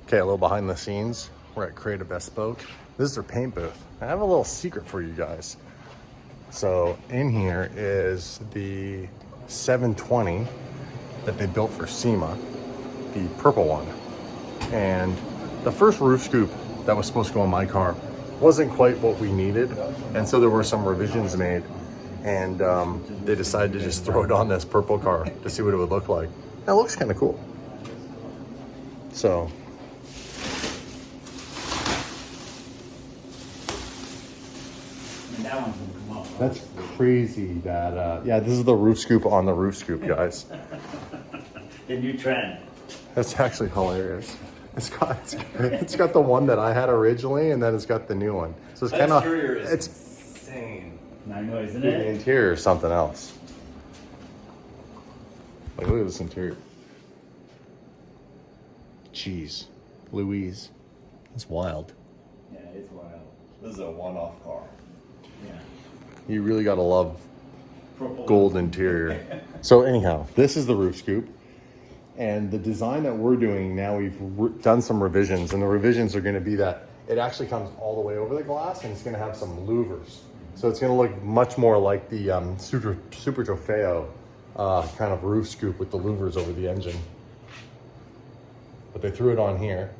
Okay, a little behind the scenes. We're at Creative Bespoke. This is their paint booth. I have a little secret for you guys. So in here is the 720 that they built for SEMA, the purple one. And the first roof scoop that was supposed to go on my car wasn't quite what we needed. And so there were some revisions made. And they decided to just throw it on this purple car to see what it would look like. That looks kind of cool. So. That one's gonna come up. That's crazy that, yeah, this is the roof scoop on the roof scoop, guys. The new trend. That's actually hilarious. It's got the one that I had originally, and then it's got the new one. So it's kind of, it's insane. I know, isn't the it? interior is something else. Like, look at this interior. Jeez, Louise, it's wild. Yeah, it's wild. This is a one-off car. Yeah. You really gotta love Purple. gold interior. So anyhow, this is the roof scoop. And the design that we're doing now, we've done some revisions, and the revisions are going to be that it actually comes all the way over the glass, and it's going to have some louvers. So it's going to look much more like the Super Trofeo kind of roof scoop with the louvers over the engine. But they threw it on here.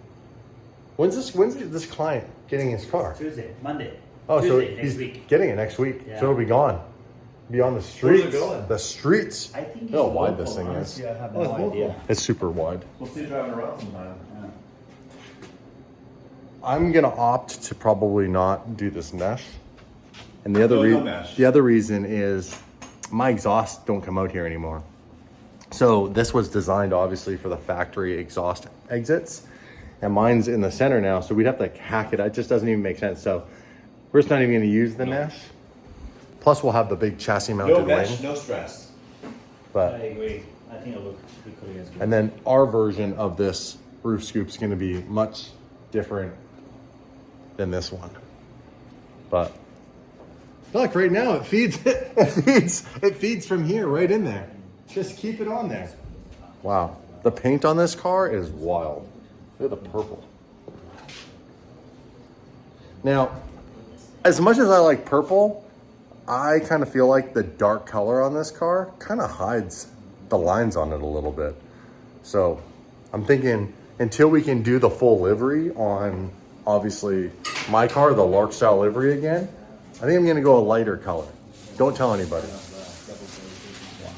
When's this client getting his car? Tuesday, Monday. Oh, Tuesday, so next he's week. getting it next week. Yeah. So it'll be gone. Be on the streets. Where's it going? The streets. I think Look how it's wide local, this thing is. honestly, I have Oh, it's no local. idea. It's super wide. We'll see you driving around sometime. Yeah. I'm gonna opt to probably not do this mesh. And the other No mesh. the other reason is my exhausts don't come out here anymore. So this was designed obviously for the factory exhaust exits, and mine's in the center now, so we'd have to hack it. It just doesn't even make sense. So we're just not even gonna use the mesh. Plus we'll have the big chassis mounted No wing. mesh, no stress. I But agree. I think it'll look pretty good. and then our version of this roof scoop is gonna be much different than this one. But look, right now it feeds it feeds from here right in there. Just keep it on there. Wow. The paint on this car is wild. Look at the purple. Now, as much as I like purple, I kind of feel like the dark color on this car kind of hides the lines on it a little bit. So I'm thinking until we can do the full livery on, obviously, my car, the Lark style livery again, I think I'm going to go a lighter color. Don't tell anybody. Wow.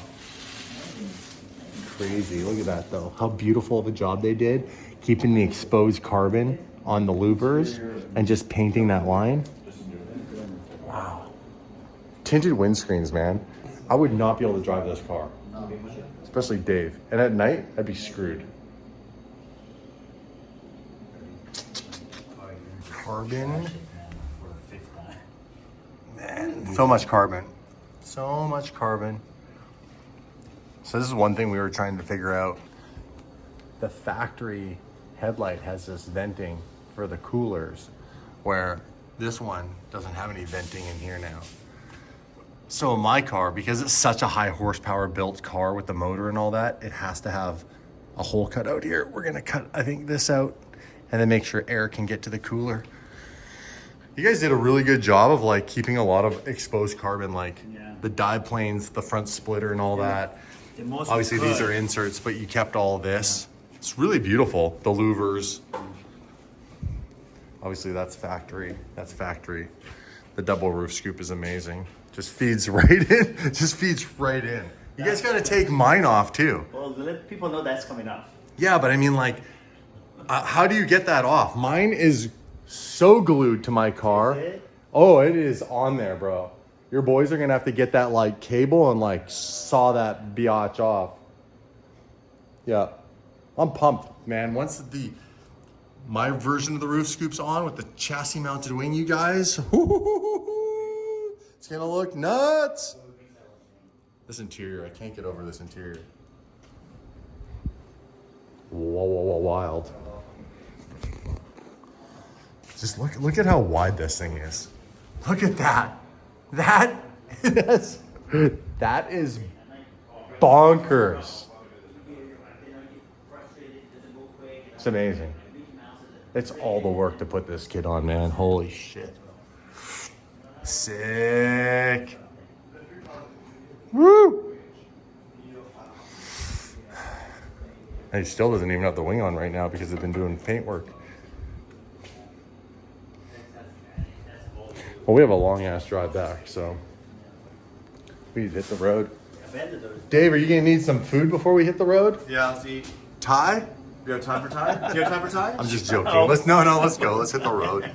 Crazy. Look at that, though. How beautiful of a job they did keeping the exposed carbon on the louvers and just painting that line. Wow. Tinted windscreens, man. I would not be able to drive this car, especially Dave. And at night, I'd be screwed. Carbon. Man, so much carbon. So much carbon. So this is one thing we were trying to figure out. The factory headlight has this venting for the coolers, where this one doesn't have any venting in here now. So in my car, because it's such a high horsepower built car with the motor and all that, it has to have a hole cut out here. We're gonna cut, I think, this out and then make sure air can get to the cooler. You guys did a really good job of like keeping a lot of exposed carbon, like the dive planes, the front splitter and all that. Obviously these are inserts, but you kept all of this. It's really beautiful. The louvers. Obviously that's factory. That's factory. The double roof scoop is amazing. Just feeds right in. Just feeds right in. You guys got to take mine off too. Well, let people know that's coming off. Yeah, but I mean, like, how do you get that off? Mine is so glued to my car. Is it? Oh, it is on there, bro. Your boys are gonna have to get that like cable and like saw that biatch off. Yeah, I'm pumped, man. Once my version of the roof scoop's on with the chassis mounted wing, you guys, it's gonna look nuts. This interior, I can't get over this interior. Whoa, whoa, whoa, wild. Just look at how wide this thing is. Look at that. That is bonkers. It's amazing. It's all the work to put this kid on, man. Holy shit. Sick. Woo! And he still doesn't even have the wing on right now because they've been doing paint work. Well, we have a long ass drive back, so we need to hit the road. Dave, are you gonna need some food before we hit the road? Yeah, let's eat. Ty? Do you have time for Ty? Do you have time for Ty? I'm just joking. Let's go. Let's hit the road. You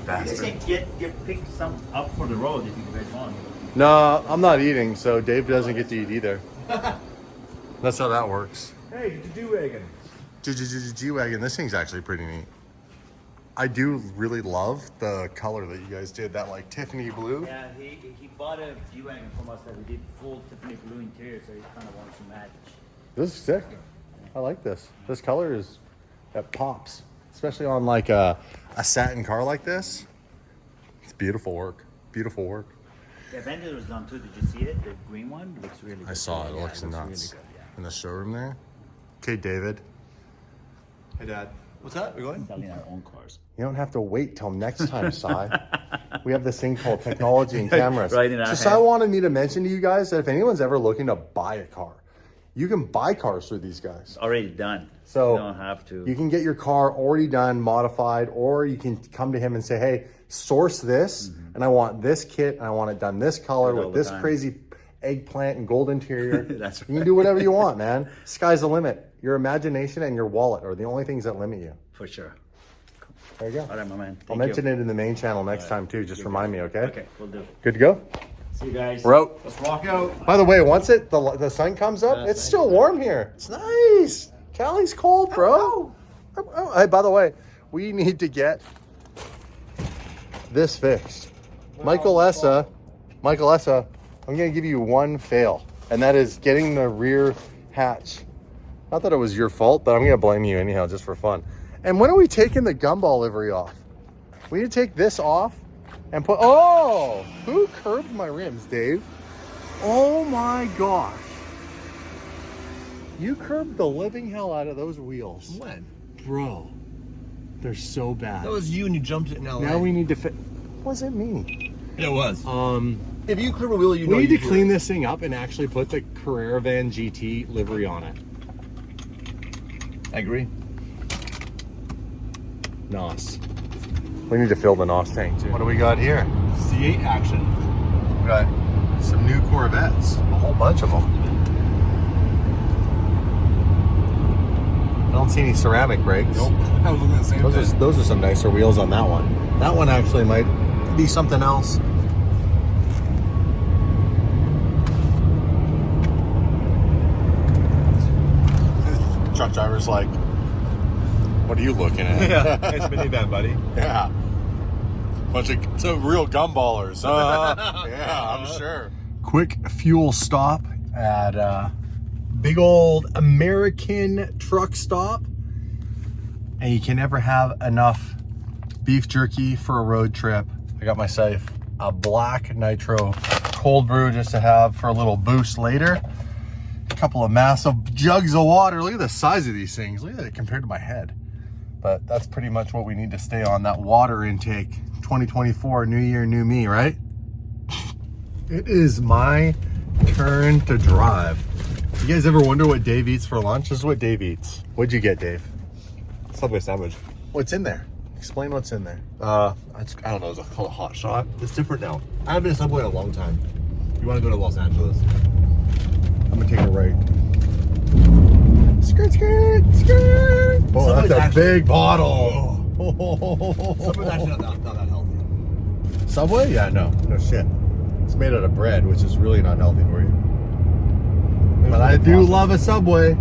Bastard. can pick some up for the road if you guys want. No, I'm not eating, so Dave doesn't get to eat either. That's how that works. Hey, get the G-Wagon. G-Wagon, this thing's actually pretty neat. I do really love the color that you guys did, that like Tiffany blue. Yeah, he bought a G-Wagon from us that we did full Tiffany blue interior, so he kind of wants to match. This is sick. I like this. This color that pops, especially on like a satin car like this. It's beautiful work. Beautiful work. The Avenger was done too. Did you see it? The green one looks really good. I saw it. It Yeah, looks really nuts. good, yeah. In the showroom there. Okay, David. Hey, Dad. What's that? We going? Selling our own cars. You don't have to wait till next time, Sai. We have this thing called technology and cameras. Right in our So hand. Sai wanted me to mention to you guys that if anyone's ever looking to buy a car, you can buy cars through these guys. It's already done. So you don't have to. You can get your car already done, modified, or you can come to him and say, hey, source this, and I want this kit, and I want it done this color All with the this time. crazy eggplant and gold interior. That's You can do whatever you want, man. Sky's the limit. Your imagination and your wallet are the only things that limit you. For sure. There you go. All right, my man. I'll Thank mention you. it in the main channel next time too. Just remind me, okay? Okay, we'll do. Good to go? See you guys. We're out. Let's rock out. By the way, once the sun comes up, it's still warm here. It's nice. Cali's cold, bro. Oh, hey, by the way, we need to get this fixed. Michael Essa, I'm going to give you one fail, and that is getting the rear hatch. Not that it was your fault, but I'm going to blame you anyhow, just for fun. And when are we taking the gumball livery off? We need to take this off and put, oh, who curbed my rims, Dave? Oh my gosh. You curbed the living hell out of those wheels. When? Bro, they're so bad. That was you and you jumped it in LA. Now we need to fit. What does it mean? It was. If you clear a wheel, you We know need you to clean this thing up and actually put the Carrera Van GT livery on it. I agree. NOS. We need to fill the NOS tank too. What do we got here? C8 action. We got some new Corvettes. A whole bunch of them. I don't see any ceramic brakes. Nope. I was looking at the same thing. Those are some nicer wheels on that one. That one actually might be something else. Truck driver's like, what are you looking at? Yeah, it's minivan, buddy. Yeah. Some real gumballers. Yeah, I'm sure. Quick fuel stop at a big old American truck stop. And you can never have enough beef jerky for a road trip. I got myself a black nitro cold brew just to have for a little boost later. A couple of massive jugs of water. Look at the size of these things. Look at it compared to my head. But that's pretty much what we need to stay on, that water intake. 2024, new year, new me, right? It is my turn to drive. You guys ever wonder what Dave eats for lunch? This is what Dave eats. What'd you get, Dave? Subway sandwich. What's in there? Explain what's in there. I don't know. It's called a hot shot. It's different now. I haven't been to Subway in a long time. You want to go to Los Angeles? I'm gonna take a right. Skirt, skirt, skirt. Oh, Subway's that's a actually- big bottle. Subway's actually not that healthy. Subway? Yeah, no shit. It's made out of bread, which is really not healthy for you. But I do love a Subway.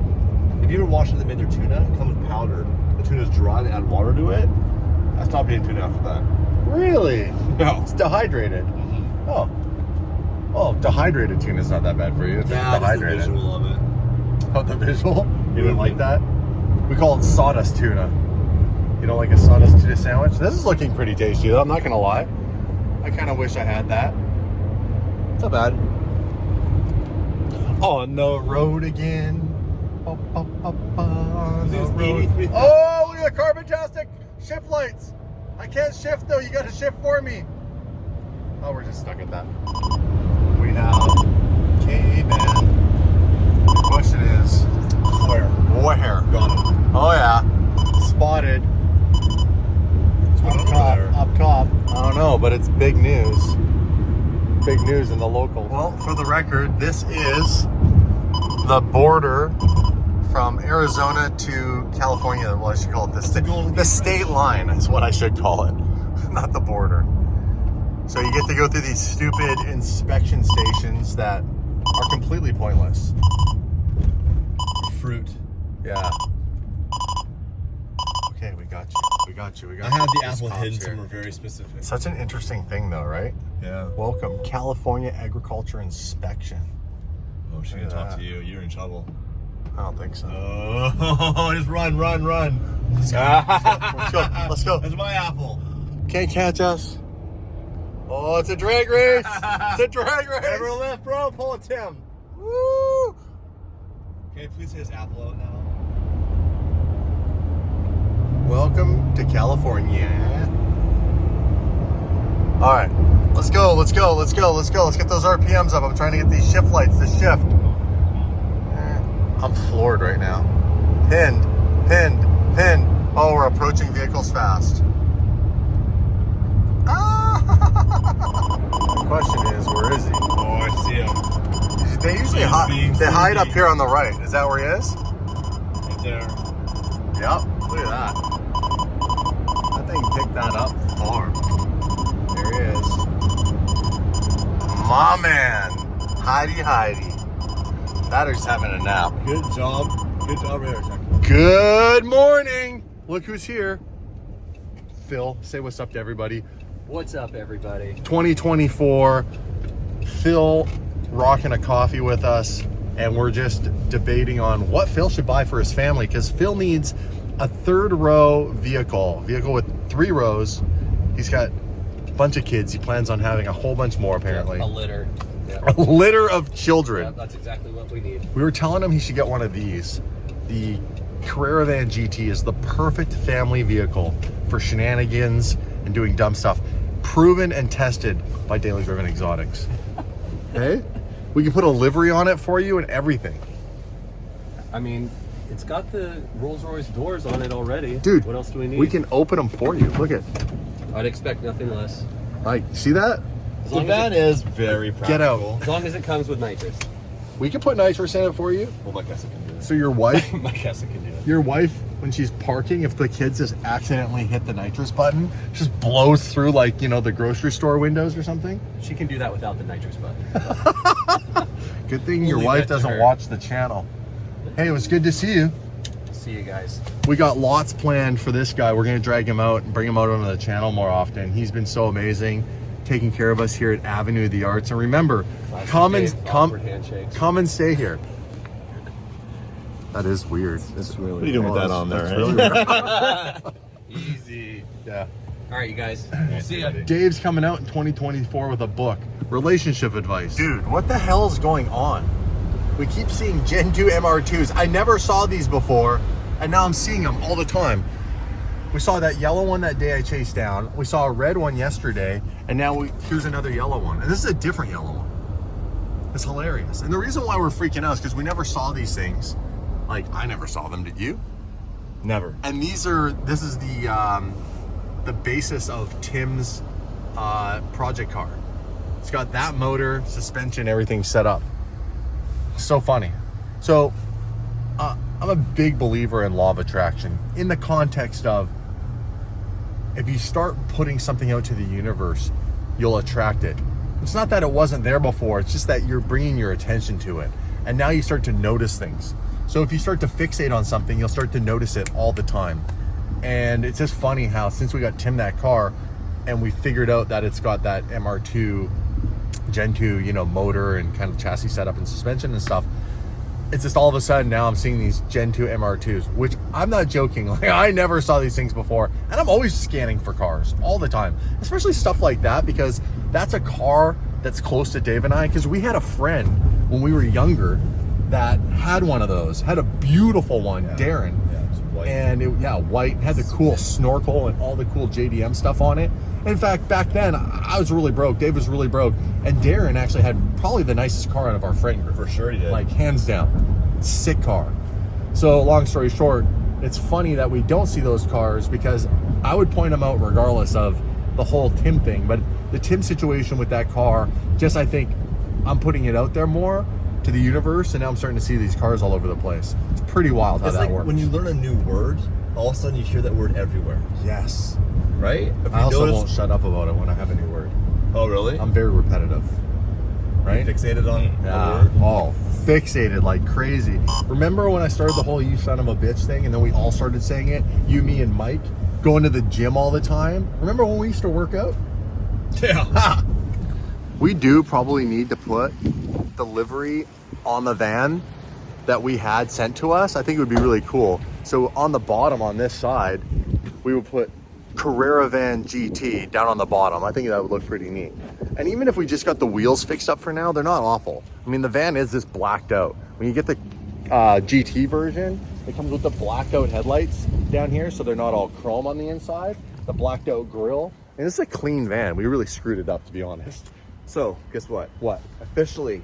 If you ever watched they made their tuna, it comes powdered. The tuna's dry, they add water to it. I stopped eating tuna after that. Really? No. It's dehydrated. Oh. Oh, dehydrated tuna's not that bad for you. It's dehydrated. Just the visual of it. Oh, the visual? You didn't like that? We call it sawdust tuna. You don't like a sawdust tuna sandwich? This is looking pretty tasty though, I'm not gonna lie. I kind of wish I had that. It's not bad. On the road again. On the This is road. 83. Oh, look at the carbon-tastic Shift lights. I can't shift though. You got to shift for me. Oh, we're just stuck at that. We have K-Man. The question is, Where? Got it. Oh yeah. Spotted. Up top. I don't know, but it's big news. Big news in the local. Well, for the record, this is the border from Arizona to California. Well, I should call it the state line is what I should call it, not the border. So you get to go through these stupid inspection stations that are completely pointless. Fruit. Yeah. Okay, we got you. We got you. We got I you. have the These apple cops hidden here. somewhere very specific. Such an interesting thing, though, right? Yeah. Welcome, California Agriculture Inspection. Oh, she Look can at talk that. to you. You're in trouble. I don't think so. Oh, just run. Let's go. Let's go. That's my apple. Can't catch us. Oh, it's a drag race. It's a drag race. Never left, bro. Pull a Tim. Woo! Can you please say his apple out now? Welcome to California. All right, let's go. Let's get those RPMs up. I'm trying to get these shift lights to shift. I'm floored right now. Pinned. Oh, we're approaching vehicles fast. The question is, where is he? Oh, I see him. They usually hide up here on the right. Is that where he is? Right there. Yep. Look at that. That thing picked that up far. There he is. My man. Heidi. That or just having a nap. Good job right here. Good morning. Look who's here. Phil, say what's up to everybody. What's up, everybody? 2024. Phil rocking a coffee with us, and we're just debating on what Phil should buy for his family, because Phil needs a third row vehicle with 3 rows. He's got a bunch of kids. He plans on having a whole bunch more, apparently. A litter. Yep. A litter of children. Yep, that's exactly what we need. We were telling him he should get one of these. The Carrera Van GT is the perfect family vehicle for shenanigans and doing dumb stuff. Proven and tested by Daily Driven Exotics. Hey? We can put a livery on it for you and everything. I mean, it's got the Rolls-Royce doors on it already. Dude, what else do we need? We can open them for you. Look at, I'd expect nothing less. like, see that? As The long, van as is very practical. Get out. as long as it comes with nitrous. We can put nitrous in it for you. Well, my Kessa can do it. So your wife, My Kessa can do it. your wife, when she's parking, if the kids just accidentally hit the nitrous button, just blows through, like, you know, the grocery store windows or something. She can do that without the nitrous button. Good thing We'll your leave wife that to doesn't her. watch the channel. Hey, it was good to see you. See you guys. We got lots planned for this guy. We're going to drag him out and bring him out onto the channel more often. He's been so amazing, taking care of us here at Avenue of the Arts. And remember, come Awkward handshakes. and stay here. That is weird. It's really. What are you doing with that on there? That's really weird. Easy. Yeah. All right, you guys. See ya. Dave's coming out in 2024 with a book, relationship advice. Dude, what the hell is going on? We keep seeing Gen 2 MR2s. I never saw these before, and now I'm seeing them all the time. We saw that yellow one that day I chased down. We saw a red one yesterday, and now here's another yellow one. And this is a different yellow one. It's hilarious. And the reason why we're freaking out is because we never saw these things. Like, I never saw them, did you? Never. And this is the basis of Tim's project car. It's got that motor, suspension, everything set up. So funny. So I'm a big believer in law of attraction in the context of, if you start putting something out to the universe, you'll attract it. It's not that it wasn't there before, it's just that you're bringing your attention to it. And now you start to notice things. So if you start to fixate on something, you'll start to notice it all the time. And it's just funny how, since we got Tim that car and we figured out that it's got that MR2 Gen 2, you know, motor and kind of chassis setup and suspension and stuff, it's just all of a sudden now I'm seeing these Gen 2 MR2s, which I'm not joking. Like, I never saw these things before, and I'm always scanning for cars all the time, especially stuff like that, because that's a car that's close to Dave and I, because we had a friend when we were younger that had one of those, had a beautiful one, Darren. Yeah, it's white. And white, had the cool snorkel and all the cool JDM stuff on it. In fact, back then I was really broke. Dave was really broke, and Darren actually had probably the nicest car out of our friend group. For sure he did. Like hands down, sick car. So long story short, it's funny that we don't see those cars because I would point them out regardless of the whole Tim thing. But the Tim situation with that car, just I think I'm putting it out there more to the universe, and now I'm starting to see these cars all over the place. It's pretty wild how It's that like works. when you learn a new word, all of a sudden you hear that word everywhere, Yes. right? If I you also notice- won't shut up about it when I have a new word. Oh, really? I'm very repetitive. Right? Fixated on a Yeah. word? Oh, fixated like crazy. Remember when I started the whole "you son of a bitch" thing, and then we all started saying it? You, me, and Mike going to the gym all the time. Remember when we used to work out? Yeah. We do probably need to put the livery on the van that we had sent to us. I think it would be really cool. So on the bottom on this side, we would put Carrera Van GT down on the bottom. I think that would look pretty neat. And even if we just got the wheels fixed up for now, they're not awful. I mean, the van is just blacked out. When you get the GT version, it comes with the blacked out headlights down here, so they're not all chrome on the inside. The blacked out grille. And this is a clean van. We really screwed it up, to be honest. So, guess what? What? Officially,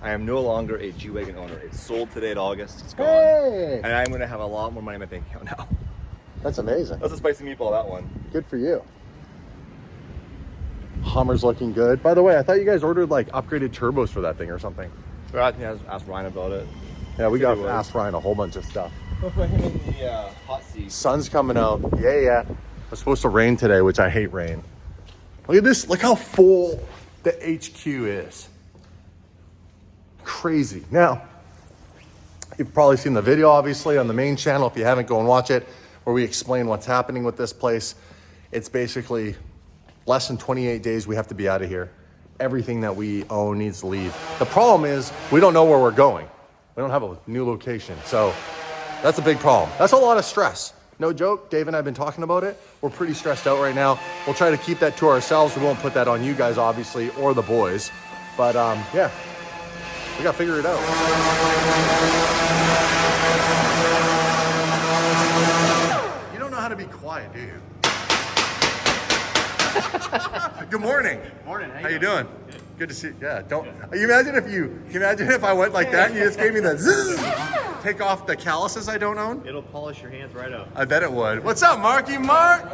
I am no longer a G-Wagon owner. It's sold today in August. It's gone. Hey! And I'm going to have a lot more money in my bank account now. That's amazing. That's a spicy meatball, that one. Good for you. Hummer's looking good. By the way, I thought you guys ordered like upgraded turbos for that thing or something. I think I asked Ryan about it. Yeah, we Said got he to was. ask Ryan a whole bunch of stuff. We'll put him in the hot seat. Sun's coming out. Yeah. It's supposed to rain today, which I hate rain. Look at this. Look how full the HQ is. Crazy. Now, you've probably seen the video, obviously, on the main channel. If you haven't, go and watch it, where we explain what's happening with this place. It's basically less than 28 days we have to be out of here. Everything that we own needs to leave. The problem is we don't know where we're going. We don't have a new location. So that's a big problem. That's a lot of stress. No joke. Dave and I have been talking about it. We're pretty stressed out right now. We'll try to keep that to ourselves. We won't put that on you guys, obviously, or the boys. But yeah, we got to figure it out. You don't know how to be quiet, do you? Good morning. Morning. How you doing? Good to see you. Yeah, don't. You imagine if I went like that and you just gave me the zzz, take off the calluses I don't own? It'll polish your hands right up. I bet it would. What's up, Marky Mark?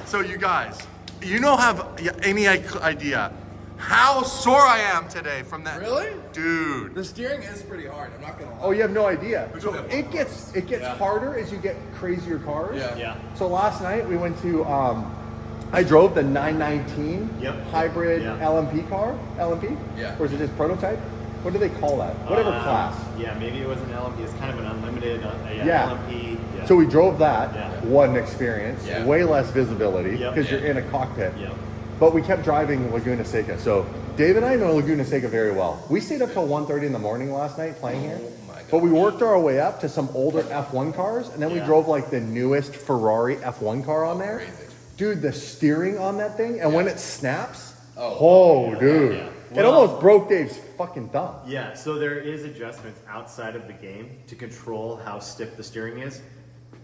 So you guys, you don't have any idea how sore I am today from that. Really? Dude. The steering is pretty hard. I'm not gonna lie. Oh, you have no idea. So it gets harder as you get crazier cars. Yeah. So last night we went to I drove the 919 Yep. hybrid Yeah. LMP car. LMP? Yeah. Or is it just prototype? What do they call that? Whatever class. Yeah, maybe it was an LMP. It's kind of an unlimited Yeah. LMP. Yeah. So we drove that. Yeah. One experience. Yeah. Way less visibility Yep. because you're in a cockpit. Yep. But we kept driving Laguna Seca. So Dave and I know Laguna Seca very well. We stayed up till 1:30 in the morning last night playing here. my God. But we worked our way up to some older F1 cars, and then we Yeah. drove like the newest Ferrari F1 car on there. Crazy. Dude, the steering on that thing, and when it snaps, Oh, dude. yeah. It Well- almost broke Dave's fucking thumb. Yeah, so there is adjustments outside of the game to control how stiff the steering is,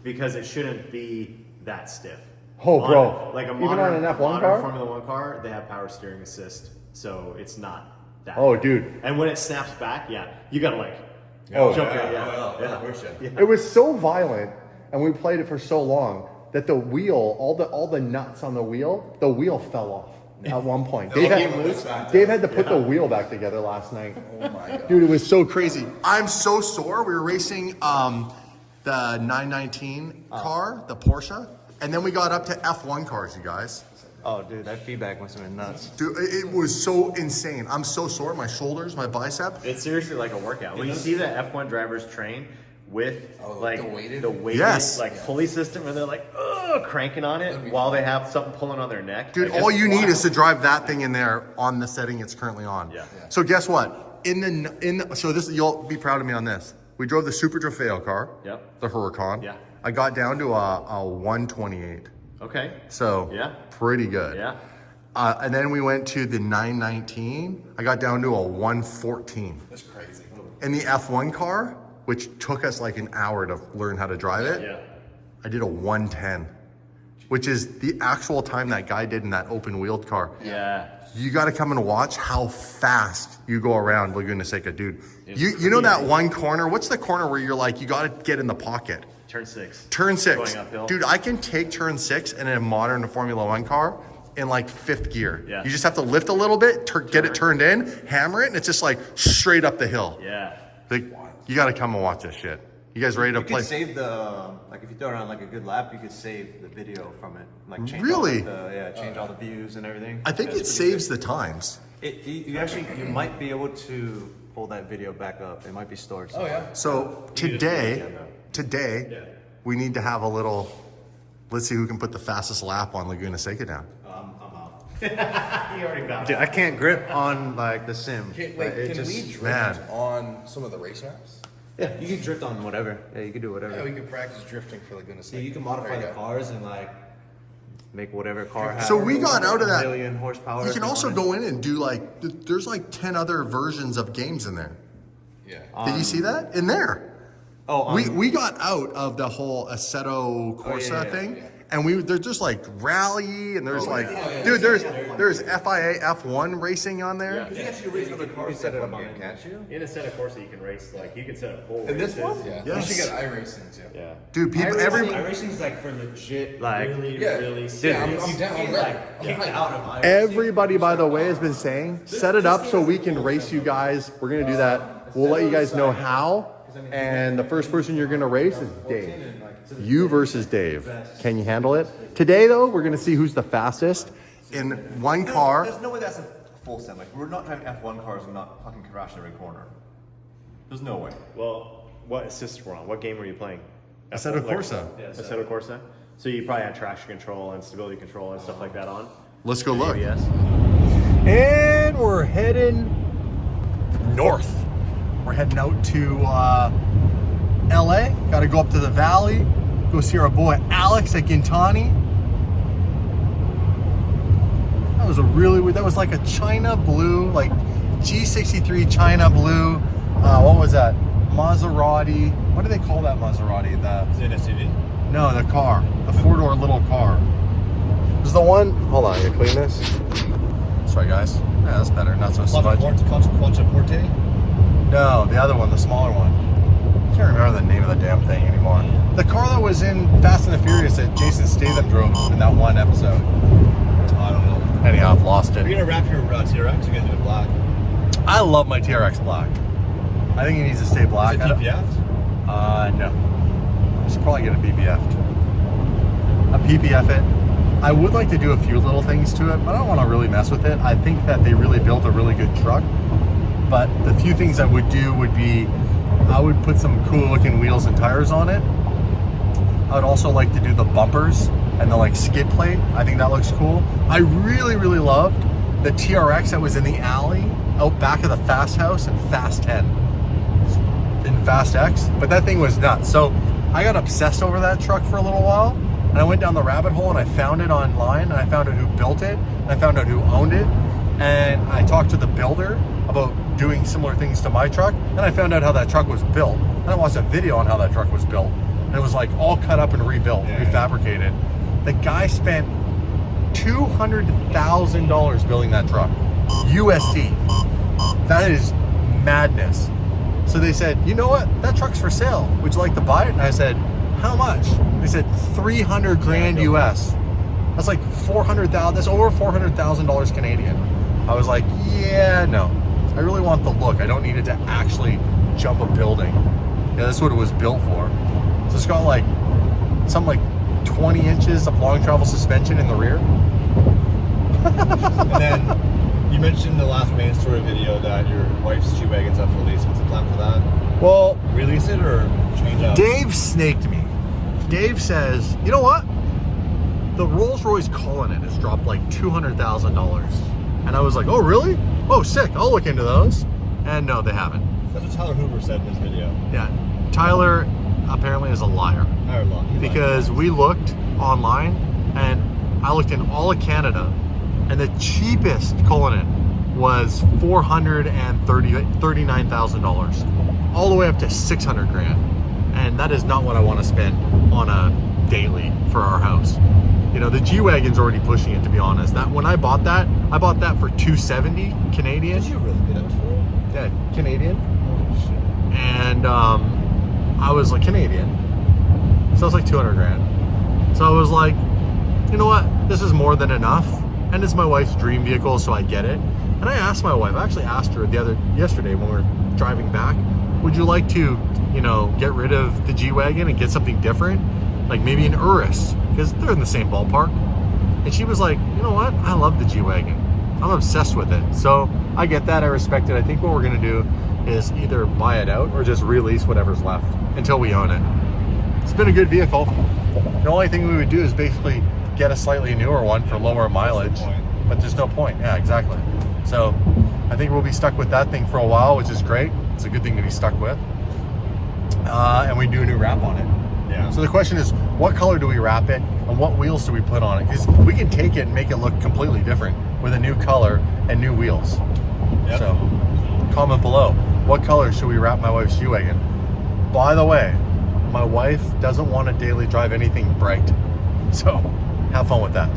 because it shouldn't be that stiff. Oh, bro. Like a Even modern, on an F1 modern car? Formula One car, they have power steering assist, so it's not that. Oh, bad. dude. And when it snaps back, yeah, you gotta like Oh, jump yeah, in, yeah, oh, yeah. of course, yeah. It was so violent, and we played it for so long that the wheel, all the nuts on the wheel fell off at one point. Dave came loose. had to put the wheel back together last night. Oh my God. Dude, it was so crazy. I'm so sore. We were racing the 919 car, the Porsche, and then we got up to F1 cars, you guys. Oh, dude, that feedback must have been nuts. Dude, it was so insane. I'm so sore. My shoulders, my bicep. It's seriously like a workout. When you see the F1 drivers train with like the weighted? the weighted Yes. like pulley system, and they're like cranking on it while they have something pulling on their neck. Dude, Like, all it's you need wild. is to drive that thing in there on the setting it's currently on. Yeah. So guess what? So this, you'll be proud of me on this. We drove the Super Trofeo car. Yep. The Huracan. Yeah. I got down to a 128. Okay. So Yeah. pretty good. Yeah. And then we went to the 919. I got down to a 114. That's crazy. In the F1 car, which took us like an hour to learn how to drive it. Yeah. I did a 110, which is the actual time that guy did in that open wheeled car. Yeah. You got to come and watch how fast you go around Laguna Seca, dude. You know that one corner? What's the corner where you're like, you got to get in the pocket? Turn 6. Turn 6. Going uphill. Dude, I can take turn 6 in a modern Formula One car in like 5th gear. Yeah. You just have to lift a little bit, get it turned in, hammer it, and it's just like straight up the hill. Yeah. Like, you got to come and watch this shit. You guys ready to You play? could save the, like if you throw it on like a good lap, you could save the video from it. Like change Really? all the, change all the views and everything. I think That's it pretty saves the times. good. You might be able to pull that video back up. It might be stored. Oh yeah. So today, we need to have a little, let's see who can put the fastest lap on Laguna Seca down. I'm out. He already found Dude, I can't grip on like the sim. Wait, Like, it can just- we drift man. on some of the race maps? Yeah, you can drift on whatever. Yeah, you can do whatever. Yeah, we could practice drifting for Laguna Seca. Yeah, you can modify There the you go. cars and like make whatever car has. So we got out of that. 1 million horsepower. You if can also wanted. go in and do like, there's like 10 other versions of games in there. Yeah. Did you see that? In there. Oh, We got out of the whole Assetto Corsa yeah. thing, and there's just like rally, and there's dude, there's FIA F1 racing on there. You can actually race other cars set it up on on game, can't you? In a set of courses, you can race, like, you can set up whole In this races. one? Yeah. Yes. We should get iRacing too. Yeah. Dude, people, every iRacing's like for legit, like Really, Yeah. really Yeah, I'm serious. down. I'm ready. I'm kicked hyped. out of iRacing. everybody, by the way, has been saying set it up so we can race you guys. We're gonna do that. We'll let you guys know how. And the first person you're gonna race is Dave. You versus Dave. Can you handle it? Today, though, we're gonna see who's the fastest in one car. There's no way that's a full sim. Like, we're not driving F1 cars and not fucking crash every corner. There's no way. Well, what assist were on? What game were you playing? Assetto Like, Corsa. Assetto Corsa? So you probably had traction control and stability control and stuff like that on? Let's go look. ABS? And we're heading north. We're heading out to LA. Got to go up to the valley. Go see our boy Alex at Gintani. That was like a China blue, like G63 China blue. What was that? Maserati. What do they call that Maserati? It's an SUV. No, the car. The four-door little car. This is the one. Hold on, you clean this. Sorry, guys. Yeah, that's better. Not so smudgy. Quantum Porte? No, the other one, the smaller one. I can't remember the name of the damn thing anymore. The car that was in Fast and the Furious that Jason Statham drove in that one episode. I don't know. Anyhow, I've lost Are you it. gonna wrap your TRX? You're gonna do it black. I love my TRX black. I think it needs to stay black. Is it PPF? No. I should probably get a BBF. A PPF it. I would like to do a few little things to it, but I don't want to really mess with it. I think that they really built a really good truck. But the few things I would do would be, I would put some cool looking wheels and tires on it. I would also like to do the bumpers and the like skid plate. I think that looks cool. I really, really loved the TRX that was in the alley out back of the Fast House and Fast 10 in Fast X, but that thing was nuts. So I got obsessed over that truck for a little while, and I went down the rabbit hole and I found it online, and I found out who built it, and I found out who owned it, and I talked to the builder about doing similar things to my truck, and I found out how that truck was built. And I watched a video on how that truck was built, and it was like all cut up and rebuilt, refabricated. The guy spent $200,000 building that truck, USD. That is madness. So they said, you know what? That truck's for sale. Would you like to buy it? And I said, how much? They said 300 grand US. That's like 400,000. That's over $400,000 Canadian. I was like, yeah, no. I really want the look. I don't need it to actually jump a building. Yeah, that's what it was built for. So it's got like something like 20 inches of long travel suspension in the rear. And then you mentioned the last main story video that your wife's G-Wagon's up for lease. What's the plan for that? Well, Release it or change out? Dave snaked me. Dave says, you know what? The Rolls-Royce Cullinan has dropped like $200,000. And I was like, oh, really? Oh, sick. I'll look into those. And no, they haven't. That's what Tyler Hoover said in his video. Yeah. Tyler apparently is a liar. Tyler Law. Because we looked online, and I looked in all of Canada, and the cheapest Cullinan was $439,000, all the way up to 600 grand. And that is not what I want to spend on a daily for our house. You know, the G-Wagon's already pushing it, to be honest. That when I bought that for $270 Canadian. Did you really pay that much for it? Yeah, Canadian. Oh shit. And I was like Canadian, so it was like 200 grand. So I was like, you know what, this is more than enough, and it's my wife's dream vehicle, so I get it. And I asked my wife, I actually asked her yesterday when we were driving back, would you like to, you know, get rid of the G-Wagon and get something different, like maybe an Urus, because they're in the same ballpark. And she was like, you know what, I love the G-Wagon, I'm obsessed with it. So I get that, I respect it. I think what we're gonna do is either buy it out or just release whatever's left until we own it. It's been a good vehicle. The only thing we would do is basically get a slightly newer one for lower mileage, but there's no point. Yeah, exactly. So I think we'll be stuck with that thing for a while, which is great. It's a good thing to be stuck with. And we do a new wrap on it. Yeah. So the question is, what color do we wrap it and what wheels do we put on it? Because we can take it and make it look completely different with a new color and new wheels. Yep. So comment below, what color should we wrap my wife's G-Wagon? By the way, my wife doesn't want to daily drive anything bright. So have fun with that.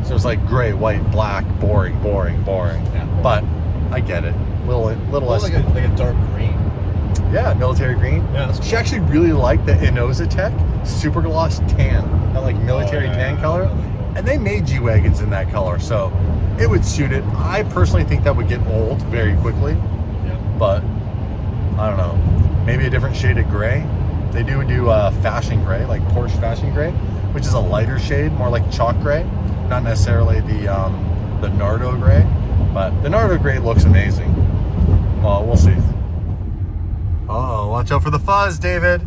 So it's like gray, white, black, boring. Yeah. But I get it. Little less. Like a dark green. Yeah, military green. Yeah, that's She actually really liked the Inoza Tech Super Gloss Tan, that like military tan color. And they made G-Wagons in that color, so it would suit it. I personally think that would get old very quickly, Yeah. but I don't know. Maybe a different shade of gray. They do fashion gray, like Porsche fashion gray, which is a lighter shade, more like chalk gray, not necessarily the Nardo gray, but the Nardo gray looks amazing. Well, we'll see. Uh-oh, watch out for the fuzz, David.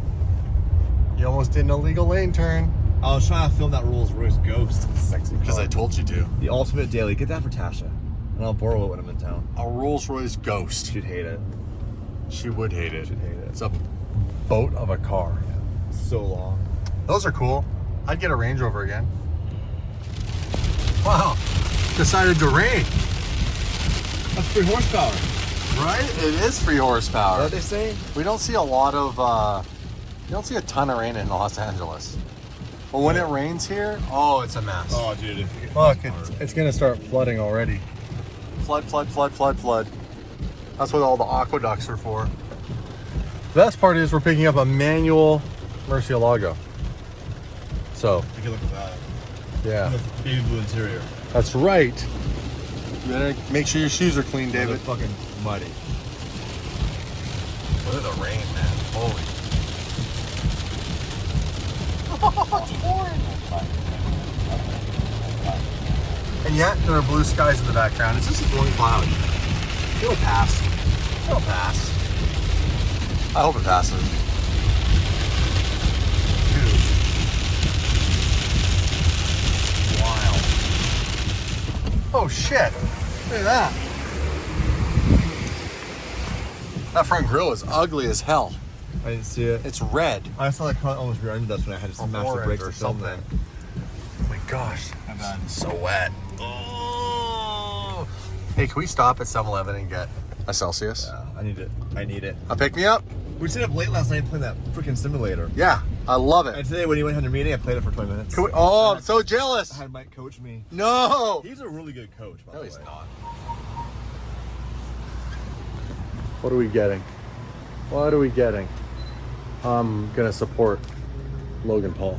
You almost did an illegal lane turn. I was trying to film that Rolls Royce Ghost. Sexy car. Because I told you to. The ultimate daily. Get that for Tasha. And I'll borrow it when I'm in town. A Rolls Royce Ghost. She'd hate it. She would hate it. She'd hate it. It's a boat of a car. So long. Those are cool. I'd get a Range Rover again. Wow. Decided to rain. That's 3 horsepower. Right? It is 3 horsepower. What they say? We don't see a lot of, you don't see a ton of rain in Los Angeles. But when it rains here, oh, it's a mess. Oh, dude. Look, it's going to start flooding already. Flood. That's what all the aqueducts are for. The best part is we're picking up a manual Murcielago. So, Take a look at that. yeah, The baby blue interior. that's right. You better make sure your shoes are clean, They're David. fucking muddy. Look at the rain, man. Holy. And yet, there are blue skies in the background. It's just a blowing cloud. It'll pass. It'll pass. I hope it passes. Dude. Wild. Oh shit. Look at that. That front grille is ugly as hell. I didn't see it. It's red. I saw that car almost rear-ended. That's when I had to smash the Orange brakes or or something. something. Oh my gosh. My bad. So wet. Oh. Hey, can we stop at 7-Eleven and get a Celsius? Yeah, I need it. I need it. A pick me up? We stayed up late last night playing that freaking simulator. Yeah, I love And it. today when you went to your meeting, I played it for 20 minutes. Can we, oh, I'm so I jealous. had Mike coach me. No. He's a really good coach, by No, the he's way. not. What are we getting? What are we getting? I'm gonna support Logan Paul.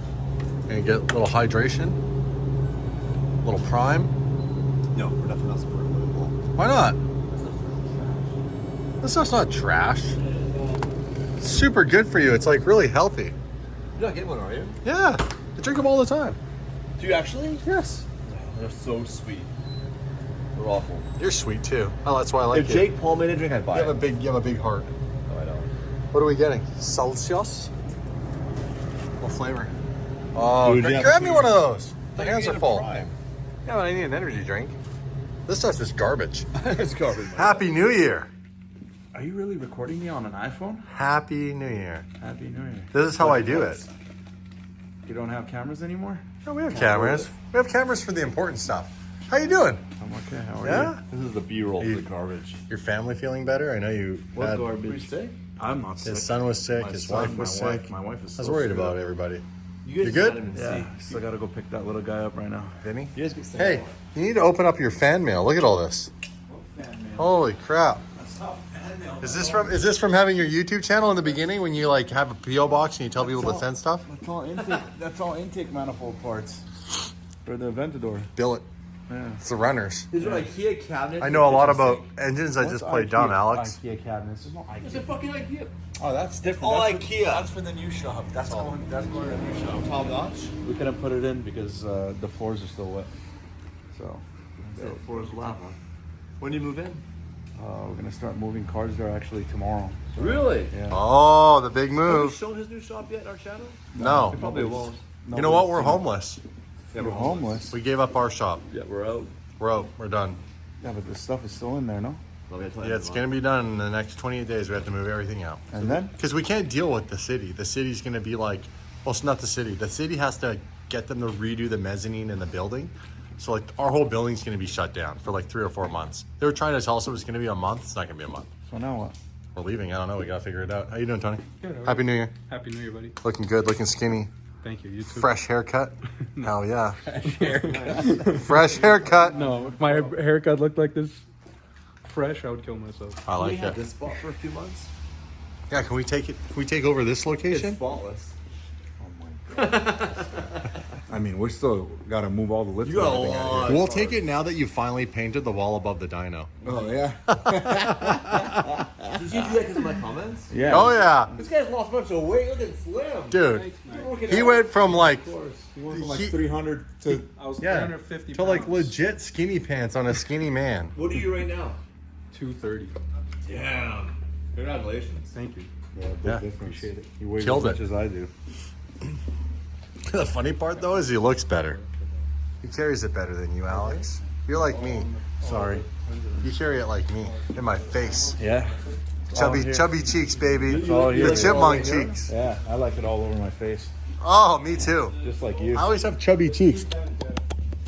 Gonna get a little hydration, a little prime. No, we're definitely not supporting Liverpool. Why not? This stuff's not trash. It's super good for you. It's like really healthy. You're not getting one, are you? Yeah, I drink them all the time. Do you actually? Yes. They're so sweet. They're awful. You're sweet too. Oh, that's why I like If it. Jake Paul made a drink, I'd buy You have it. a big heart. No, I don't. What are we getting? Celsius? What flavor? Oh, Dude, yeah, grab me one of those. I My thought hands you are needed a full. Prime. Yeah, but I need an energy drink. This stuff is garbage. It's garbage. man. Happy New Year. Are you really recording me on an iPhone? Happy New Year. Happy New Year. This is how I do it. You don't have cameras anymore? No, we have cameras. We have cameras for the important stuff. How you doing? I'm okay. How are Yeah? This is the B-roll for You- the garbage. Your family feeling better? I know you had, you? Are you sick? I'm not sick. his son was sick, My his son, wife was my sick. wife. My wife is I was so worried sick. about everybody. You guys good? can't even Yeah. Still gotta go pick that little guy up right now. Vinny? see. You guys can stay. Hey, you need to open up your fan mail. Look at all this. Holy crap. Is this from having your YouTube channel in the beginning when you like have a PO box and you tell people to send stuff? That's all intake. That's all intake manifold parts for the Aventador. Bill it. Yeah. It's the runners. These are IKEA cabinets. I know a lot about engines. I just play dumb, IKEA, Alex. IKEA cabinets. There's no It's IKEA. a fucking IKEA. Oh, that's different. All that's IKEA. that's for the new shop. That's all. That's more the new shop. Top notch. We couldn't put it in because the floors are still wet. So The floor is lava. When do you move in? we're gonna start moving cars there actually tomorrow. So, Really? Yeah. Oh, the big Have you move. shown his new shop yet in our channel? No. Probably won't. You know what? We're homeless. Yeah, We're homeless. We gave up our shop. Yeah, we're out. We're out. We're done. Yeah, but the stuff is still in there, no? Yeah, it's going to be done in the next 28 days. We have to move everything out. And then? Because we can't deal with the city. The city's going to be like, well, it's not the city. The city has to get them to redo the mezzanine in the building. So, like, our whole building's going to be shut down for like 3 or 4 months. They were trying to tell us it was going to be a month. It's not going to be a month. So now what? We're leaving. I don't know. We got to figure it out. How you doing, Tony? Good, how are Happy New Year. Happy New Year, buddy. Looking good. Looking skinny. Thank you. You too. Fresh haircut. Hell yeah. Fresh haircut. No, if my haircut looked like this fresh, I would kill myself. I We like had it. this spot for a few months. Yeah, can we take it? Can we take over this It's location? spotless. I mean, we're still gotta move all the lifts. You got a and everything out of lot. here. We'll take it now that you finally painted the wall above the dyno. Oh yeah. Did you do that because of my comments? Yeah. Oh yeah, This guy's lost a bunch of weight. Look at slim. dude. You're working He out. went from like He went from like He- 300 to. I was yeah 350 to like pounds. legit skinny pants on a skinny man. What are you right now? 230. Damn. Congratulations. Thank you. Yeah, big Yeah. difference. Appreciate it. He weighs Killed as much it. as I do. The funny part though is he looks better. He carries it better than you, Alex. You're like me. Sorry. You carry it like me in my face. Yeah. Chubby, here. chubby cheeks, baby. all here. The chipmunk It's all here. cheeks. Yeah, I like it all over my face, Oh, me too. just like you. I always have chubby cheeks.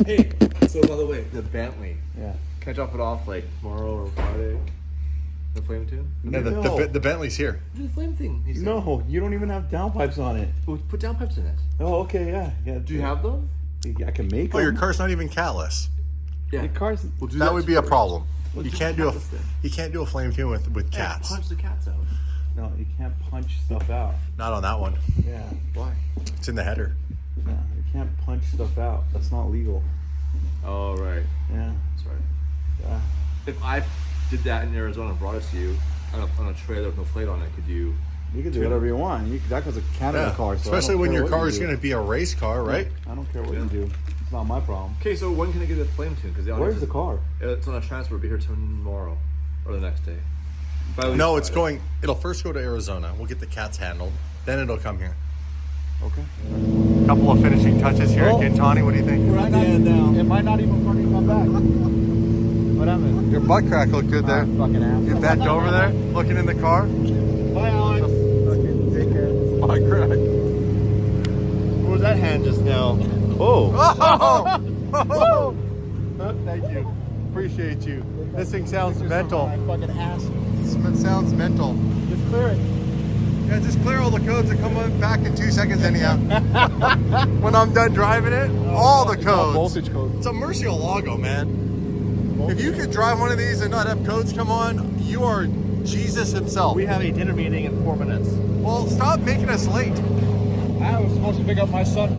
Hey, so by the way, the Bentley. Yeah. Can I drop it off like tomorrow or Friday? The flame tune? Yeah, the Bentley's here. The flame thing. He said. No, you don't even have downpipes on it. We'll put down pipes in it. Oh, okay, yeah, yeah. Do you have them? I can make Oh, your them. car's not even catless. Yeah. The car's. We'll do That would be a first. problem. We'll You do can't do a catless then. you can't do a flame tune with Yeah, cats. punch the cats out. No, you can't punch stuff out. Not on that one. Yeah. Why? It's in the header. No, you can't punch stuff out. That's not legal. Oh, right. Yeah. That's right. Yeah. If I did that in Arizona and brought it to you on a trailer with no plate on it, could you? You can do whatever you want. That was a Canada car, so I Especially don't when care your what car you is do. going to be a race car, right? I don't care what you do. It's not my problem. Okay, so when can I get a flame tune? Because Where's the car? It's on a transfer. It'll be here tomorrow or the next day. By at least No, it's Friday. going. It'll first go to Arizona. We'll get the cats handled. Then it'll come here. Okay. Couple of finishing touches here at Gintani. What do you think? We're at the end now. It might not even fucking come back. What happened? Your butt crack looked good there. Fucking ass. You bent over there, looking in the car. Bye, Alex. Okay, take care. Butt crack. Where was that hand just now? Oh. Oh! Thank you. Appreciate you. This thing sounds mental. Fucking ass. It sounds mental. Just clear it. Yeah, just clear all the codes and come on back in 2 seconds anyhow. When I'm done driving it, all the codes. Voltage code. It's a Murcielago, man. If you could drive one of these and not have codes come on, you are Jesus himself. We have a dinner meeting in 4 minutes. Well, stop making us late. I was supposed to pick up my son.